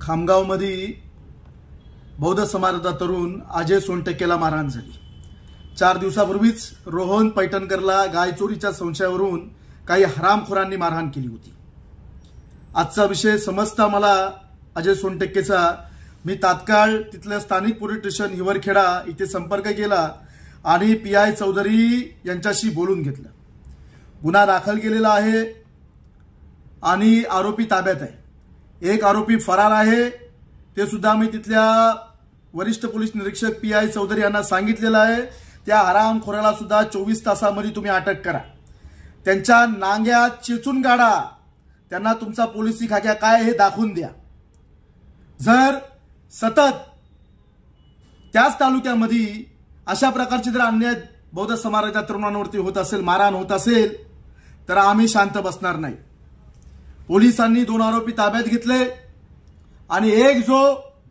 खामगावमध्ये बौद्ध समाजाचा तरुण अजय सोनटक्केला मारहाण झाली। 4 दिवसापूर्वीच रोहन पैठणकरला गाय चोरीच्या संशयावरून काही हरामखोरांनी मारहाण केली होती। आजचा विषय समजता मला अजय सोनटक्केचा मी तात्काळ तिथल्या स्थानिक पोलीस स्टेशन हिवरखेडा इथे संपर्क केला आणि पीआय चौधरी यांच्याशी बोलून घेतलं। गुन्हा दाखल केलेला आहे आणि आरोपी ताब्यात आहे। एक आरोपी फरार आहे, ते सुद्धा मी तिथल्या वरिष्ठ पोलीस निरीक्षक पीआय चौधरी यांना सांगितलेलं आहे। त्या हरामखोराला सुद्धा 24 तासामध्ये तुम्ही अटक करा, त्यांच्या नांग्यात चेचून काढा, त्यांना तुमचा पोलिसी खाक्या काय हे दाखवून द्या। जर सतत त्याच तालुक्यामध्ये अशा प्रकारची जर अन्याय बौद्ध समाजाच्या तरुणांवरती होत असेल, मारहाण होत असेल, तर आम्ही शांत बसणार नाही। पोलिसांनी 2 आरोपी ताब्यात घेतले आणि एक जो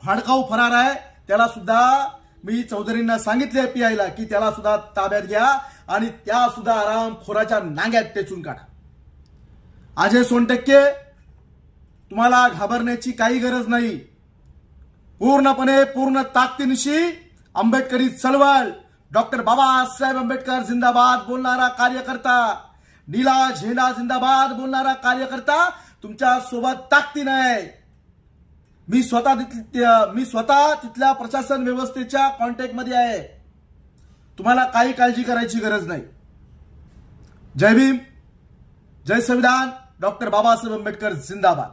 भाडकाऊ फरार आहे त्याला सुद्धा मी चौधरींना सांगितले पीआयला की त्याला सुद्धा ताब्यात घ्या आणि त्या सुद्धा हरामखोराच्या नांग्यात टेचून काढा। अजय सोनटक्के, तुम्हाला घाबरण्याची काही गरज नाही। पूर्ण ताकदीनिशी आंबेडकरी चळवळ, डॉक्टर बाबासाहेब आंबेडकर जिंदाबाद बोलणारा कार्यकर्ता, नीला झेंडा जिंदाबाद बोलणारा कार्यकर्ता तुमच्या सोबत ताकदीने आहे। मी स्वतः तिथल्या प्रशासन व्यवस्थेच्या कॉन्टॅक्ट मध्ये आहे। तुम्हाला काही काळजी करायची गरज नाही। जय भीम, जय संविधान, डॉक्टर बाबासाहेब आंबेडकर जिंदाबाद।